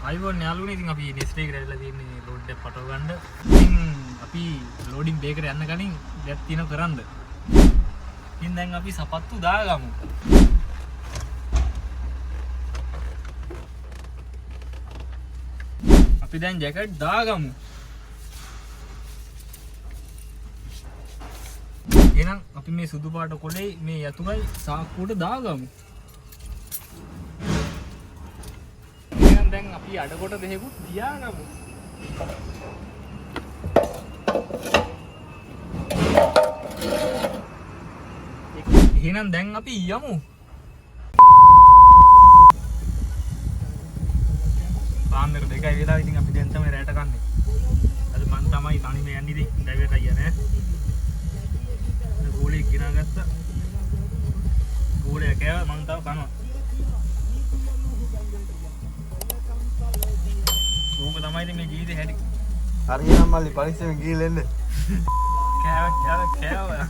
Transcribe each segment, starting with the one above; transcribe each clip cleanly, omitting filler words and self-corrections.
අයිබෝන් යාළුවනේ ඉතින් අපි නෙස්ටේ එකට ඇවිල්ලා තියෙන්නේ ලෝඩ් එක පටව ගන්න. ඉතින් අපි ලෝඩින් බේ එකට යන්න කලින් දෙයක් තියෙනවා කරන්න. ඉතින් දැන් අපි සපත්තු දාගමු. අපි දැන් ජැකට් දාගමු. එහෙනම් අපි මේ සුදු පාට කොලේ මේ යතුරුයි සාක්කුවට දාගමු. දැන් අපි අඩකොට දෙහෙකුත් තියාගමු. එහෙනම් දැන් අපි යමු. පාන්දර 2යි වෙලා ඉතින් අපි දැන් තමයි රැට කන්නේ. අද මම තමයි තනියම යන්නේ ඉතින් ඩ්‍රයිවර්ට අයියා නෑ. ගෝලේ ගෙනාගත්තා. ගෝලේ කෑවා මම තව කනවා. ඕක තමයි ඉතින් මේ ජීවිතේ හැටි. හරියනම් මල්ලි පරිස්සමෙන් ගිහලා එන්න. කෑවා.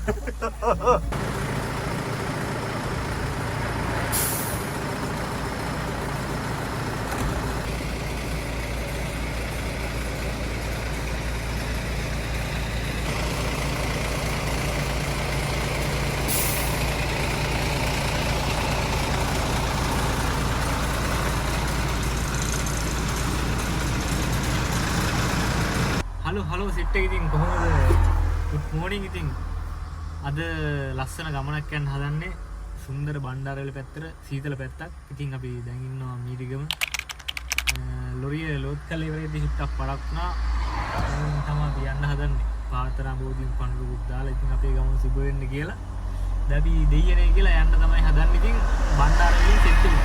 හලෝ සිට් එක ඉතින් කොහොමද? good morning ඉතින් අද ලස්සන ගමනක් යන්න හදන්නේ සුන්දර බණ්ඩාරවැල පැත්තට සීතල පැත්තක්. ඉතින් අපි දැන් ඉන්නවා මීරිගම. ලොරිය ලෝඩ් කරලා ඉවරෙද්දී හිටක් පරක් වුණා. තමයි අපි යන්න හදන්නේ. පාතරම් බෝධින් පණුරුත් දාලා ඉතින් අපේ ගමන සුබ වෙන්න කියලා. දැන් අපි දෙයියනේ කියලා යන්න තමයි හදන්නේ. ඉතින් බණ්ඩාරවැලින් සෙට් වෙමු.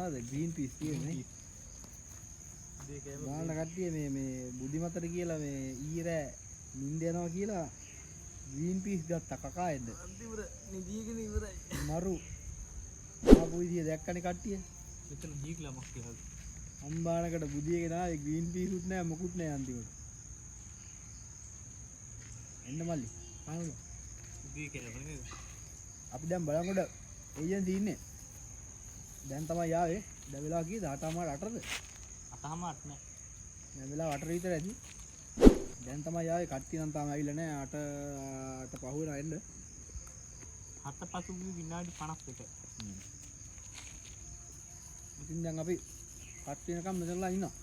මොනවද ග්‍රීන් පීස් කියන්නේ බලන්න කට්ටිය මේ බුද්ධිමතට කියලා මේ ඊරෑ නිින්ද යනවා කියලා ග්‍රීන් පීස් ගත්තා කකා එන්න අන්තිමට නිදීගෙන ඉවරයි. මරු ආපු විදිය දැක්කනේ කට්ටිය මෙතන දීගලමක් කියලා. අම්බානකට බුදියගෙන ආවේ ග්‍රීන් පීස් උත් නැහැ මොකුත් නැහැ අන්තිමට එන්න මල්ලි ආවද දී කියලා නේද? අපි දැන් බලංගොඩ ඒජන්සි ඉන්නේ දැන් තමයි ආවේ දැන් වෙලා කීයද 8:08ද අතහම අත් නෑ. දැන් වෙලා 8 විතර ඇති දැන් තමයි ආවේ කට්ටිය නම් තාම ඇවිල්ලා නැහැ 8 පහ වෙනා එන්න හත පසුගිය විනාඩි 50කට. ඉතින් දැන් අපි කට්ටිය නිකන් මෙතනලා ඉන්නවා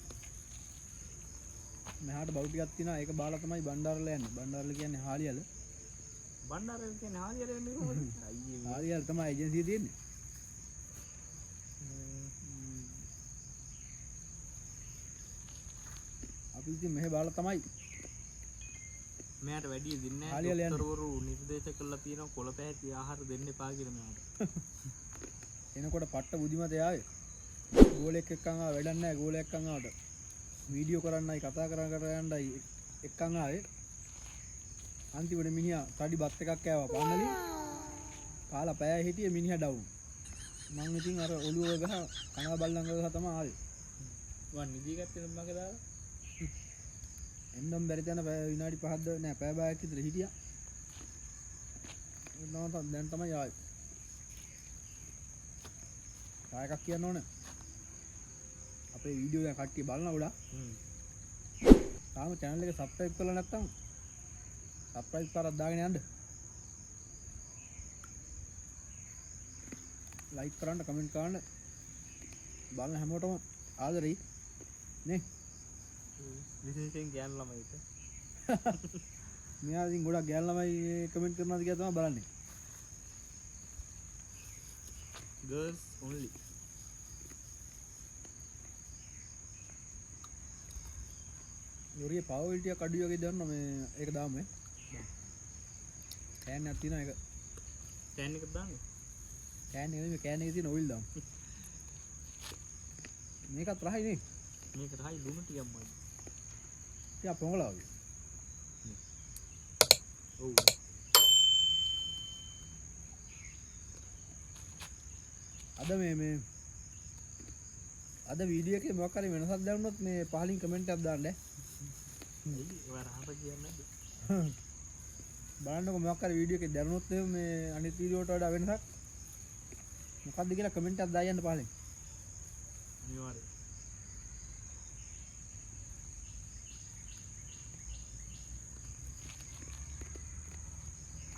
මෙහාට බවු ටිකක් තියෙනවා ඒක බාලා තමයි බණ්ඩාරල යන්නේ බණ්ඩාරල කියන්නේ හාලියල බණ්ඩාරේ කියන්නේ හාලියල එන්නේ කොහොමද? අයියේ හාලියල තමයි ඒජන්සිය තියෙන්නේ අපි ඉතින් මෙහෙ බාලා තමයි මෙයාට වැඩි දෙන්නේ නැහැ. හාලියල යන්නේ. දොස්තරවරු නිර්දේශ කළා තියෙනවා කොළ පැහැති ආහාර දෙන්න එපා කියලා මෙයාට. එනකොට පට්ට බුද්ධිමත යාවේ ගෝලෙක් එක්කන් ආව වැඩක් නැහැ ගෝලයක් එක්කන් ආවට වීඩියෝ කරන්නයි කතා කරන්නයි එක්කන් ආවේ අන්තිමට මිනිහා තඩි බත් එකක් කෑවා පන්නලි කාලා පෑය හිටියේ මිනිහා ඩවුන් මං ඉතින් අර ඔළුව ගහ කනවා බල්ලන් ගහ තමයි ආවේ වන් නිදි ගත්තේ මගේ දාලා. එන්නම් බැරි තැන විනාඩි 5ක්ද නෑ පැය භාගයක් විතර හිටියා එන්නම් දැන් තමයි ආවේ කායකක් කියන්න ඕන අපේ වීඩියෝ දැන් කට්ටිය බලන උඩ තාම channel එක subscribe කරලා නැත්නම් subscribe කරලා දාගෙන යන්න like කරන්න comment කරන්න බලන හැමෝටම ආදරෙයි නේ විශේෂයෙන් ගෑනු ළමයිට. මෙයා ඉතින් ගොඩක් ගෑනු ළමයි comment කරනවාද කියලා තමයි බලන්නේ girls only. යෝරිය පවර් ටික අඩු වගේ දාන්න මේ ඒක දාමු ඈ කෑන් එකක් තියෙනවා ඒක කෑන් එකක් දාන්නේ. කෑන් එක නෙමෙයි කෑන් එකේ තියෙන ඔයිල් දාමු මේකත් රහයි නේ මේක රහයි දුන්න ටිකක් මයි. ටිකක් පොඟලා වගේ ඔව්. අද මේ අද වීඩියෝ එකේ මොකක් හරි වෙනසක් දැනුනොත් මේ පහලින් කමෙන්ට් එකක් දාන්න ඈ ඔය රහට කියන්නේ නැද්ද? බලන්නකො මොකක් හරි වීඩියෝ එකේ දැනුනොත් මේ අනිත් වීඩියෝට වඩා වෙනසක් මොකක්ද කියලා කමෙන්ට් එකක් දායන්න පහලින් අනිවාර්යයෙන්.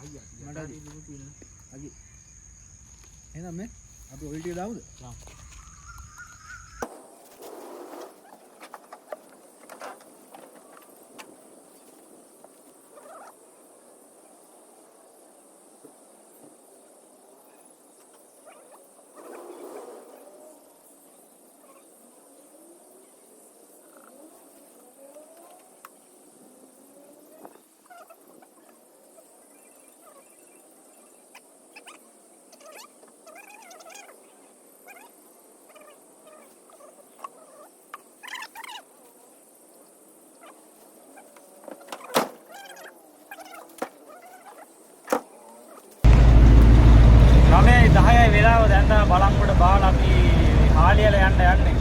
අයියා මට මට දුන්නු තියෙනවා. අගි එහෙනම් මේ අපි ඔයිල් ටික දාමුද දාමු. මේ 10යි වෙලාව දැන් තමයි බලංගොඩ බාලා අපි හාලියල යන්න යන්නේ.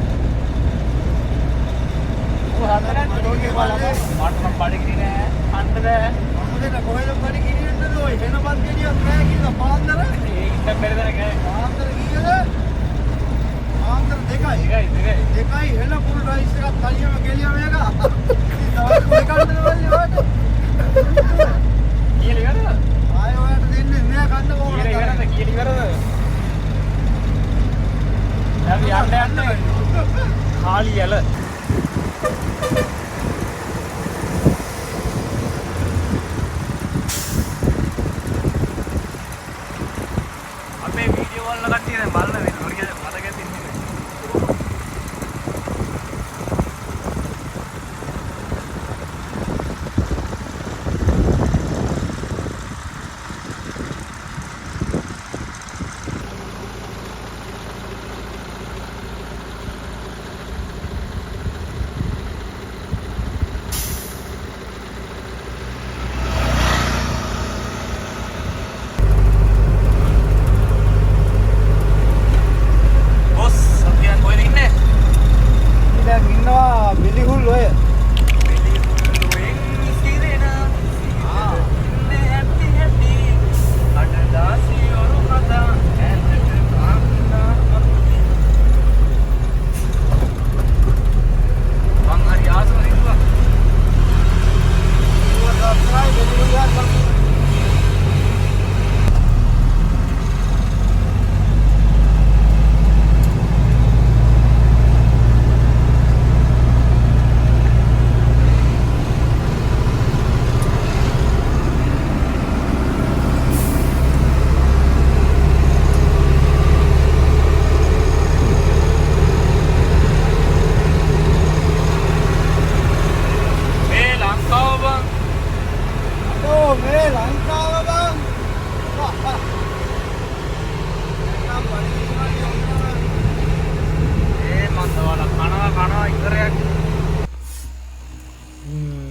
ඔය හතරක් ඩෝගේ බලලා මට නම් බඩගිනි නෑ. අන්න බෑ. මොකද කොහෙද පරි කිරියෙන්නද ඔය වෙනපත් ගෙඩියක් නෑ කියලා පාන්දර ඒක ඉන්න බැරිද නෑ. පාන්දර කීයද පාන්දර දෙකයි හෙන ෆුල් රයිස් එකක් කලියම ගෙලියම එක තවත් දෙකක්ද වල්ලි වට කියලා ඉවරද? ආයෙ ඔයාලට දෙන්නේ නෑ කන්න කොහොමද කියලා ඉවරද? අපි යන්න හාලියල අපේ වීඩියෝ වල කට්ටිය දැන් බලන වෙන මොරිය මතකෙ තින්නේ.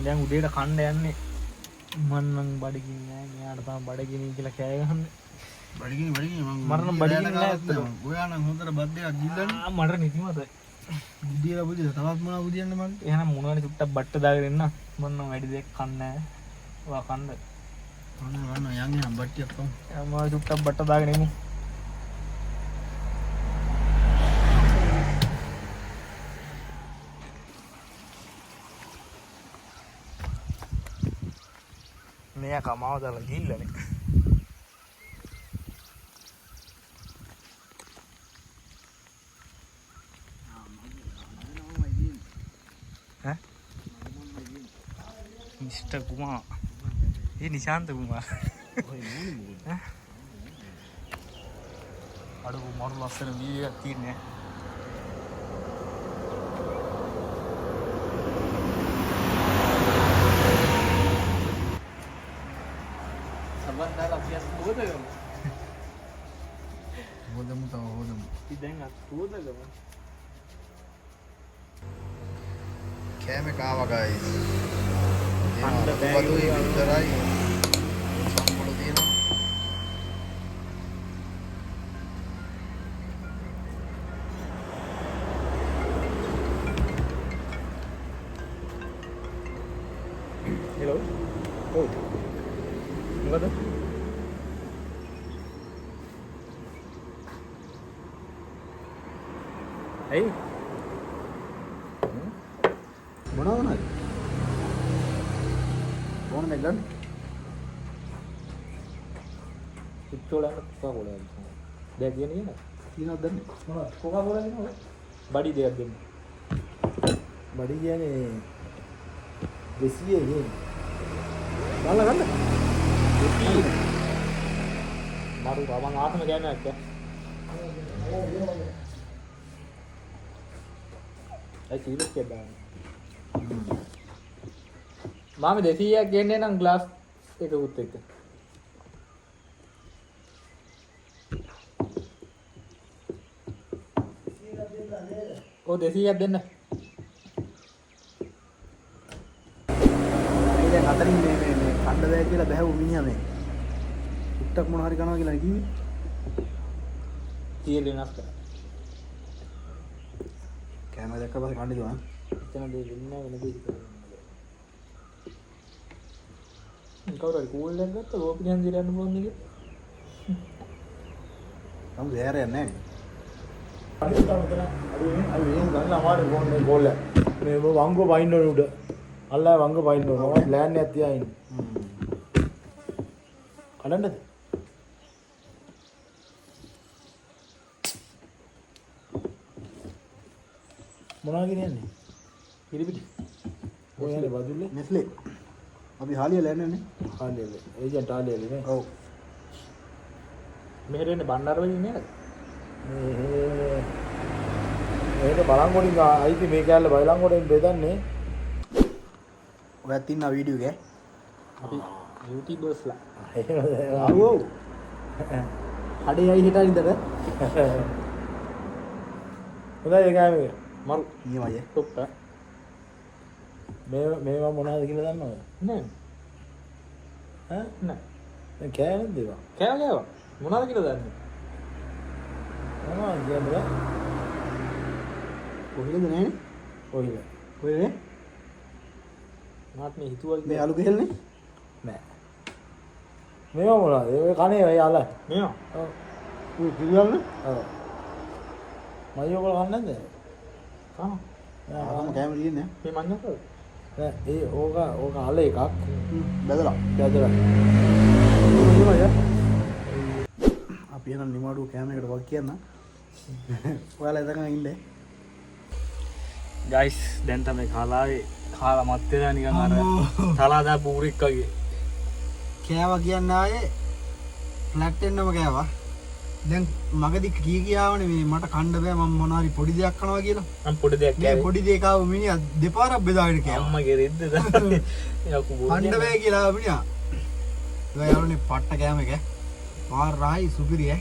දැන් උදේට කණ්ඩ යන්නේ මන්නම් බඩගින්න නෑ මෙයාට තමයි බඩගිනි කියලා කෑ ගහන්නේ බඩගිනි මට නම් බඩගිනි නෑ ඇත්තටම. ඔයා නම් හොඳට බත් දෙකක් ගිල්ලන්න මට නිදිමතයි බුදියලා බුදියලා තවත් මොනවා බුදියන්න මං එහෙනම් මොනවද චුට්ටක් බට්ට දාගෙන ඉන්න මම නම් වැඩි දෙයක් කන්නේ නෑ ඔයා කන්න වන්න යන් යන් බට්ටියක් කොම් මම චුට්ටක් බට්ට දාගෙන ඉමු මෙයා කමාව දාලා ගිහිල්ලානේ ඈ මිස්ටර් කුමාර් ඒ නිශාන්ත කුමාර් අඩු මරු ලස්සන වීඩියෝ එකක් තියෙන්නේ සම්බන්ධලා අපි අස් හොදගමු හොදමු ඉතින් දැන් අස් හොදගමු කෑම කාවා ගයිස් අන්න බෑග් වතුයි විතරයි සම්පූර්ණ තියෙනවා හෙලෝ ඔව් මොකද ඇයි මොනවද ඕන මේ ගන්න ඉක්තෝලන්න කොකාකෝලා දෙයක් කියන්නේ නේද තියෙනවද දන්නේ මොනවද කොකාකෝලා දෙනවද බඩි දෙයක් දෙන්න බඩි කියන්නේ 200 ගේ බලලා ගන්න මරු මම ආතම ගෑනක් ඈ ඒ කීලෝ කෙබ්බා මාමි 200ක් ගෙන්නේ නම් ග්ලාස් එකකුත් එක්ක ඔව් 200ක් දෙන්න දැන් අතරින් මේ කණ්ඩ බෑ කියලා බැහැවු මිනිහා මේ උට්ටක් මොන හරි කනවා කියලා කිව්වේ කීයද වෙනස් කරා කෑම දැක්ක පස්සේ කණ්ඩ දුවා එතන දෙයක් වෙන්නේ නැහැ වෙන දෙයක් කරන්නේ කවුරු හරි කූල් එකක් ගත්තා ගෝපිනියන් දිලා යන්න පුළුවන් නේද නම් දෙහැරයක් නැහැ අද වෙන ගන්න අමාරු ගෝන්නේ ගෝල් එක මේ වංගෝ වයින් වල උඩ අල්ලා වංගෝ වයින් වල මම ප්ලෑන් එකක් තියා ඉන්නේ කඩන්නද මොනවා කියන්නේ පිළිපිටි ඔය යන්නේ බදුල්ලේ නෙස්ලේ අපි හාලිය ලෑන්නේ ආලියලේ ඒජන්ට් ආලියලේ නේ ඔව් මෙහෙට එන්නේ බණ්ඩාරවලින් නේද මේක බලංගොඩින් අයිති මේ කැලේ බලංගොඩින් බෙදන්නේ ඔයත් ඉන්න වීඩියෝ එකේ අපි යූටියුබර්ස්ලා ඔව් ඔව් හඩේ අයි හිටින් ඉඳලා හොඳයි ඒකම මරු නියමයි ටොප් මේවා මොනවද කියලා දන්නවද නෑ ඈ නෑ දැන් කෑවද ඒවා කෑවා මොනවද කියලා දන්නේ මොනවද කියන්නේ කොහෙද නෑනේ ඔයිල කොහෙද මාත් මේ හිතුවා මේ අලු ගෙල්නේ නෑ මේවා මොනවද ඒ කනේ ඔය අල මේවා ඔව් ඌ කිව්වම ඔව් මයියෝ කල කන්නේ නැද්ද ආ ආම කැමරේ ඉන්නේ මේ මඤ්ඤකද ඒ ඕක අල එකක් බැදලා බැදලා අපි එන නිමාඩු කෑමකට වක් කියන්න ඔයාලා එතකන් ඉන්න ගයිස් දැන් තමයි කාලා මත් වෙලා නිකන් අර තලාදා පූරික් වගේ කෑවා කියන්න ආයේ ෆ්ලැට් එන්නම කෑවා දැන් මගදී කියාවනේ මේ මට කන්න බෑ මම මොනාරි පොඩි දෙයක් කනවා කියලා මම පොඩි දෙයක් මේ පොඩි දෙයක් ආව මිනිහා දෙපාරක් බෙදාගෙන කෑවා අම්මගේ රෙද්ද දාන්නේ යකු කන්න බෑ කියලා ආව මිනිහා ඒ යාළුවනේ පට්ට කෑම එක පාර රායි සුපිරිය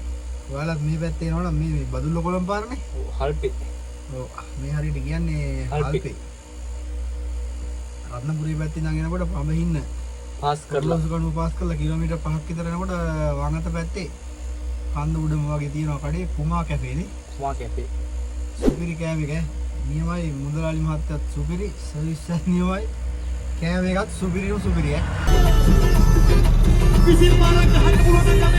ඔයාලත් මේ පැත්තේ එනවනම් මේ බදුල්ල කොළඹ පාරනේ හල්පේ ඔව් මේ හරියට කියන්නේ හල්පේ රත්නපුරේ පැත්තේ ඉඳන් එනකොට පඹහින්න පාස් කරලා සුකණු පාස් කරලා කිලෝමීටර් 5ක් විතර යනකොට වම් අත පැත්තේ කන්ද උඩම වගේ තියෙනවා කඩේ කුමා කැෆේනේ කුමා කැෆේ සුපිරි කෑම එක නියමයි මුදලාලි මහත්තයත් සුපිරි සර්විස් එක නියමයි කෑම එකත් සුපිරිම සුපිරිය විසිල් මාරක් ගහන්න පුළුවන් නම්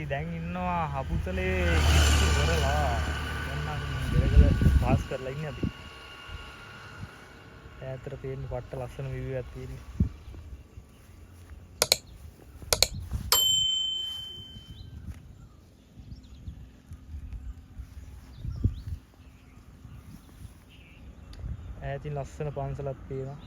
දැන් ඉන්නවා හපුතලේ කිස්සු කරලා යන්නම් දෙලකල පාස් කරලා ඉන්නේ අපි. ඈතට පේන්න පට්ට ලස්සන view එකක් තියෙන්නේ. ඈතින් ලස්සන පන්සලක් තියෙනවා.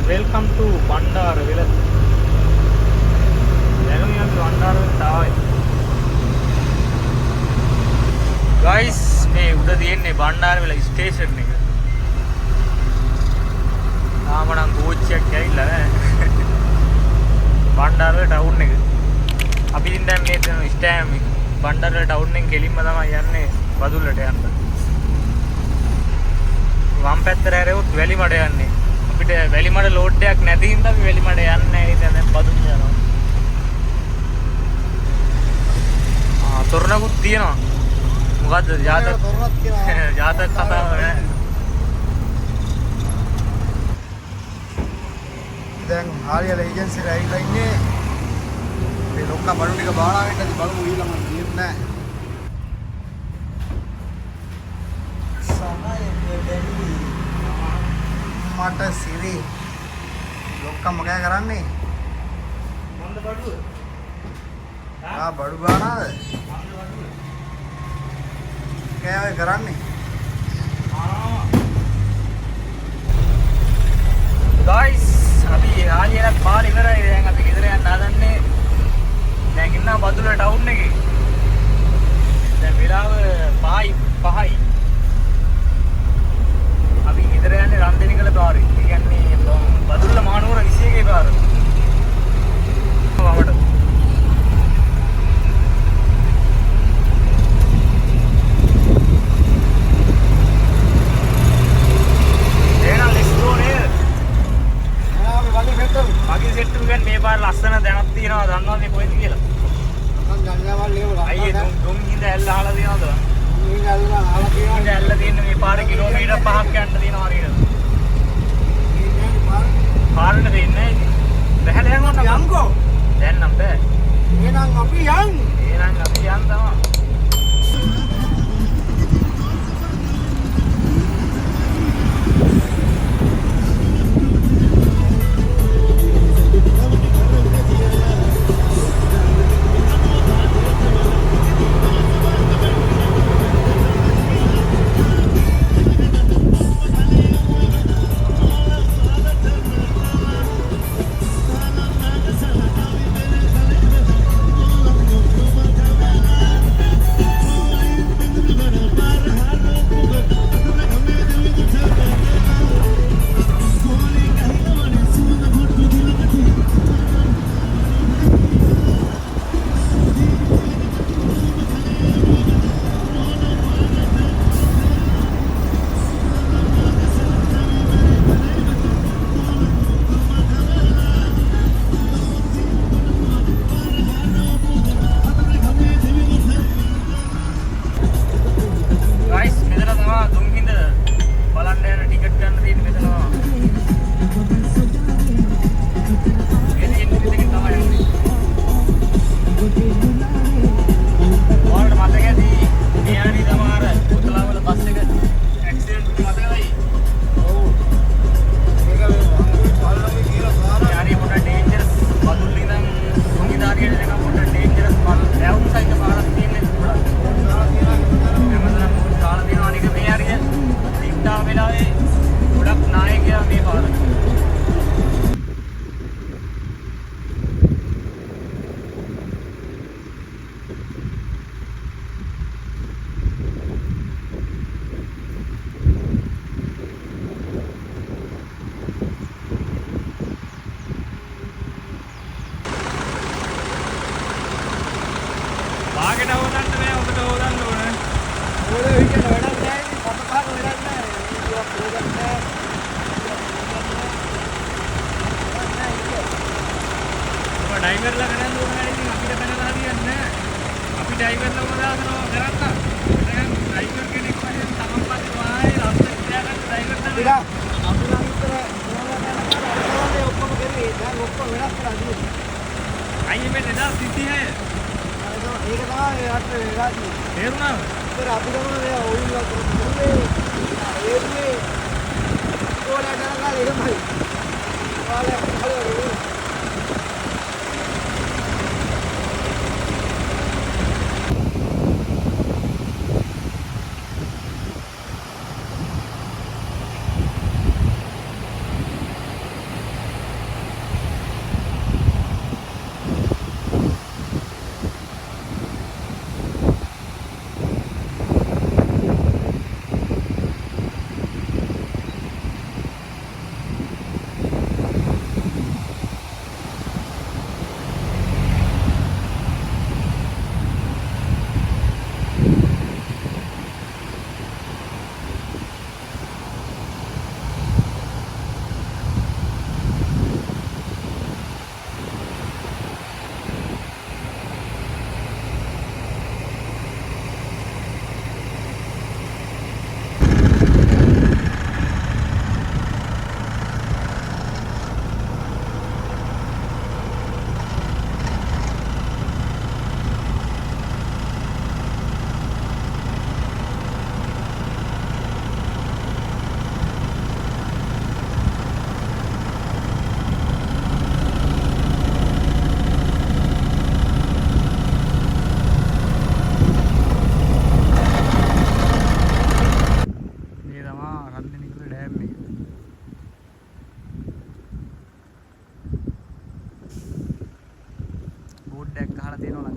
Welcome to Bandara Village. බණ්ඩාරවලට ආවේ. ගයිස් මේ උඩ තියෙන්නේ බණ්ඩාරවල ස්ටේෂන් එක. තාම නම් කෝච්චියක් ඇවිල්ලා නැහැ. බණ්ඩාරවල ටවුන් එක. අපි ඉතින් දැන් මේ ස්ටෑම් බණ්ඩාරවල ටවුන් එකෙන් කෙලින්ම තමයි යන්නේ බදුල්ලට යන්න. වම් පැත්තට හැරෙවොත් වැලිමඩ යන්නේ. අපිට වැලිමඩ ලෝඩ් එකක් නැති හින්දා අපි වැලිමඩ යන්නේ නැහැ. ඉතින් දැන් බදුල්ල යනවා. තොරණකුත් තියෙනවා. මොකද්ද ජාතක තොරණක් තියෙනවා. ජාතක කතාව නෑ. දැන් ආරියල ඒජන්සි එක ඇවිල්ලා ඉන්නේ. මේ ලොක්කා බඩු ටික බාලා වෙන්න ඇති බලමු ඊළඟ මම කියන්නේ නැහැ. මට සිරි ලොක්කා මොකද කරන්නේ? මොන්ද බඩුව? බඩු බානද? කෑවේ කරන්නේ? ගයිස් අපි ආලියලා පාර ඉවරයි. දැන් අපි ගෙදර යන්න හදන්නේ. දැන් ඉන්නා බදුල්ල ටවුන් එකේ. දැන් වෙලාව 5යි. අපි ගෙදර යන්නේ රන්දෙනිකල පාරේ. ඒ කියන්නේ බදුල්ල මහනුවර 21 පාර. වමට. මගේ සෙට් එක ගන්න මේ පාර ලස්සන දැනක් තියෙනවා. දන්නවද මේ කොහෙද කියලා? මම ගංගාවල් ලේවලා. අයියේ දුම් හිඳ ඇල්ල අහලා තියෙනවද? මේ ගල්ලා අහලා තියෙනවා. හිඳ ඇල්ල තියෙන මේ පාර කිලෝමීටර් 5ක් යන්න තියෙනවා හරියට. පාරට දෙන්නේ නැහැ ඉතින්. බහැලා යනවා යම්කෝ. දැන් නම් බෑ. එහෙනම් අපි යන්. එහෙනම් අපි යන් තමයි. ඩ්‍රයිවර්ලා කරන් දුන්නා ඉතින් අපිට පැනලා හරියන්නේ නැහැ. අපි ඩ්‍රයිවර්ලම දානවා කරන්න. දැන් ඩ්‍රයිවර් කෙනෙක් වගේ තමන් පස්සේ වායි රස්ತೆ තියාගන්න ඩ්‍රයිවර් තමයි. ඉතින් අපි නම් ඉතර මොනවද ඔක්කොම කරේ. දැන් ඔක්කොම වෙනස් කරලා දුන්නා. අයියේ මේ 2036. ඒක තමයි රට වෙලා තියෙන්නේ. තේරුණාද? ඉතර අපි ගමන ඔයුල්ලා කරන්නේ ඒන්නේ කොලට ගාලා එහෙමයි. ඔයාලා හරියට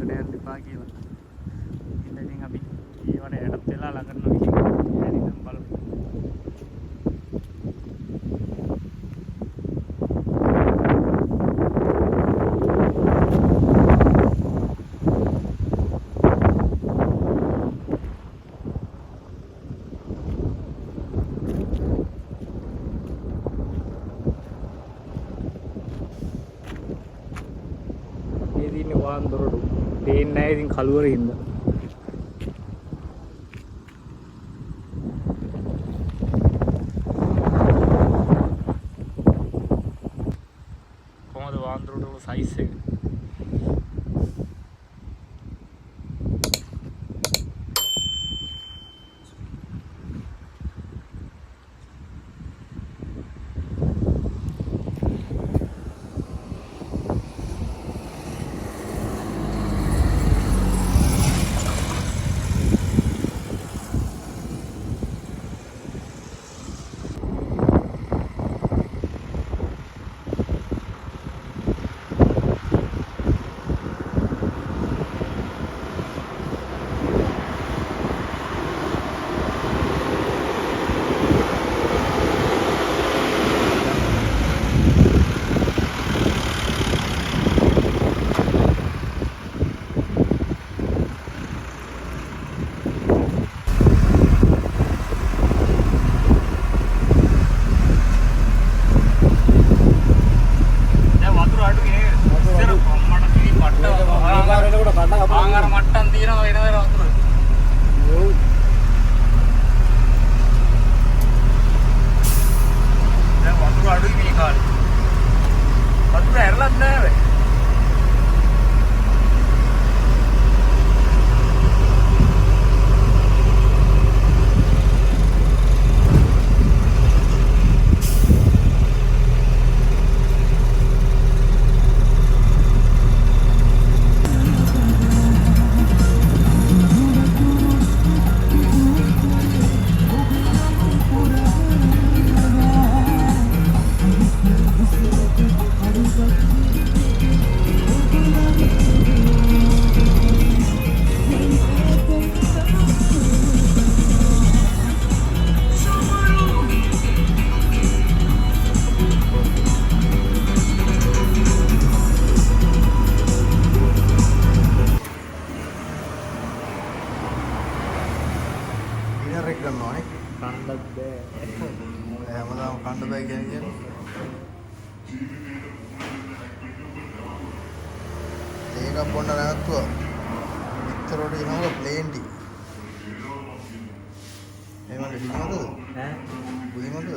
ළඟට යන්න එපා කියලා. ඉතින් අපි ඒවට යටත් වෙලා ළඟට නොගිහින් ඇරිනම් බලමු. දොරටු පේන්නේ නැහැ ඉතින් කළුවර හින්දා. කොහොමද වාන් දොරටු වල සයිස් එක? එකක් බොන්න නැවතුවා. විතරෝට එනවා ප්ලේන් ටි. එහෙමද කිව්වද? ඈ බුදිමද?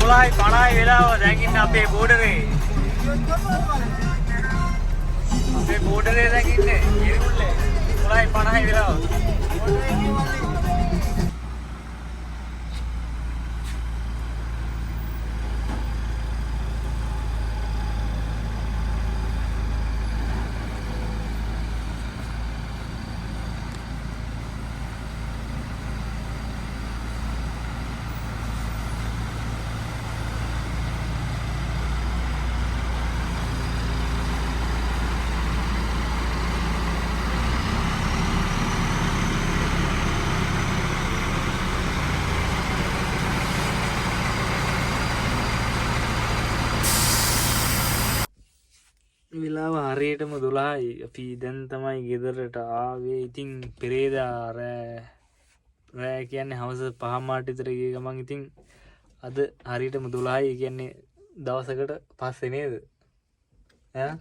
කොළයි 50යි වෙලාව දැන් ඉන්න අපේ බෝඩරේ. අපේ බෝඩරේ දැන් ඉන්නේ ඉරිමුල්ලේ. කොළයි 50යි වෙලාව. වෙලාව හරියටම 12යි. අපි දැන් තමයි ගෙදරට ආවේ. ඉතින් පෙරේදා රෑ කියන්නේ හවස 5 මාට විතර ගිය ගමන් ඉතින් අද හරියටම 12යි කියන්නේ දවසකට පස්සේ නේද? ඈ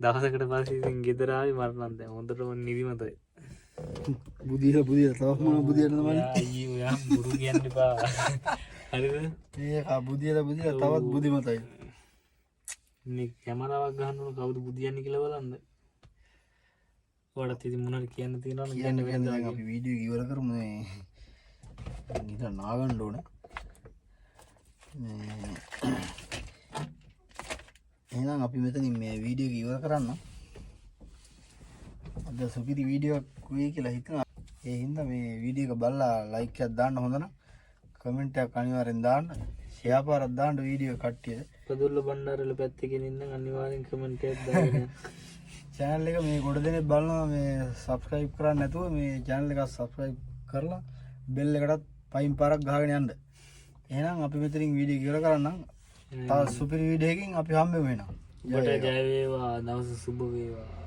දවසකට පස්සේ ඉතින් ගෙදර ආවේ මරණම් දැන් හොඳටම නිදිමතයි. බුදියලා තවත් මොන බුදියද තමයි අයියෝ යා බුරු කියන්න එපා. හරිද? මේක බුදියලා තවත් බුදිමතයි. මේ කැමරාවක් ගන්න ඕන කවුද බුදියන්නේ කියලා බලන්න. ඔයාලට ඉතින් මොනවද කියන්න තියෙනවද කියන්න වෙනද? දැන් අපි වීඩියෝ ඉවර කරමු මේ. ඉතින් නාගන්න ඕනේ. මේ එහෙනම් අපි මෙතනින් මේ වීඩියෝ එක ඉවර කරන්න. අද සුපිරි වීඩියෝ එකක් වෙයි කියලා හිතනවා. ඒ හින්දා මේ වීඩියෝ එක බලලා ලයික් එකක් දාන්න හොඳ නම් කමෙන්ට් එකක් අනිවාර්යෙන් දාන්න. ෂෙයා පාරක් දාන්න වීඩියෝ එක කට්ටියට. ප්‍රදුල්ල බණ්ඩාරවල පැත්තකින් ඉන්න අනිවාර්යෙන් කමෙන්ට් එකක් දාන්න. channel එක මේ ගොඩ දෙනෙක් බලනවා මේ subscribe කරන්නේ නැතුව මේ channel එක subscribe කරලා bell එකටත් පයින් පාරක් ගහගෙන යන්න. එහෙනම් අපි මෙතනින් වීඩියෝ ඉවර කරන්නම්. තව සුපිරි වීඩියෝ එකකින් අපි හම්බෙමු වෙනවා. ඔබට ජය වේවා, දවස සුබ වේවා.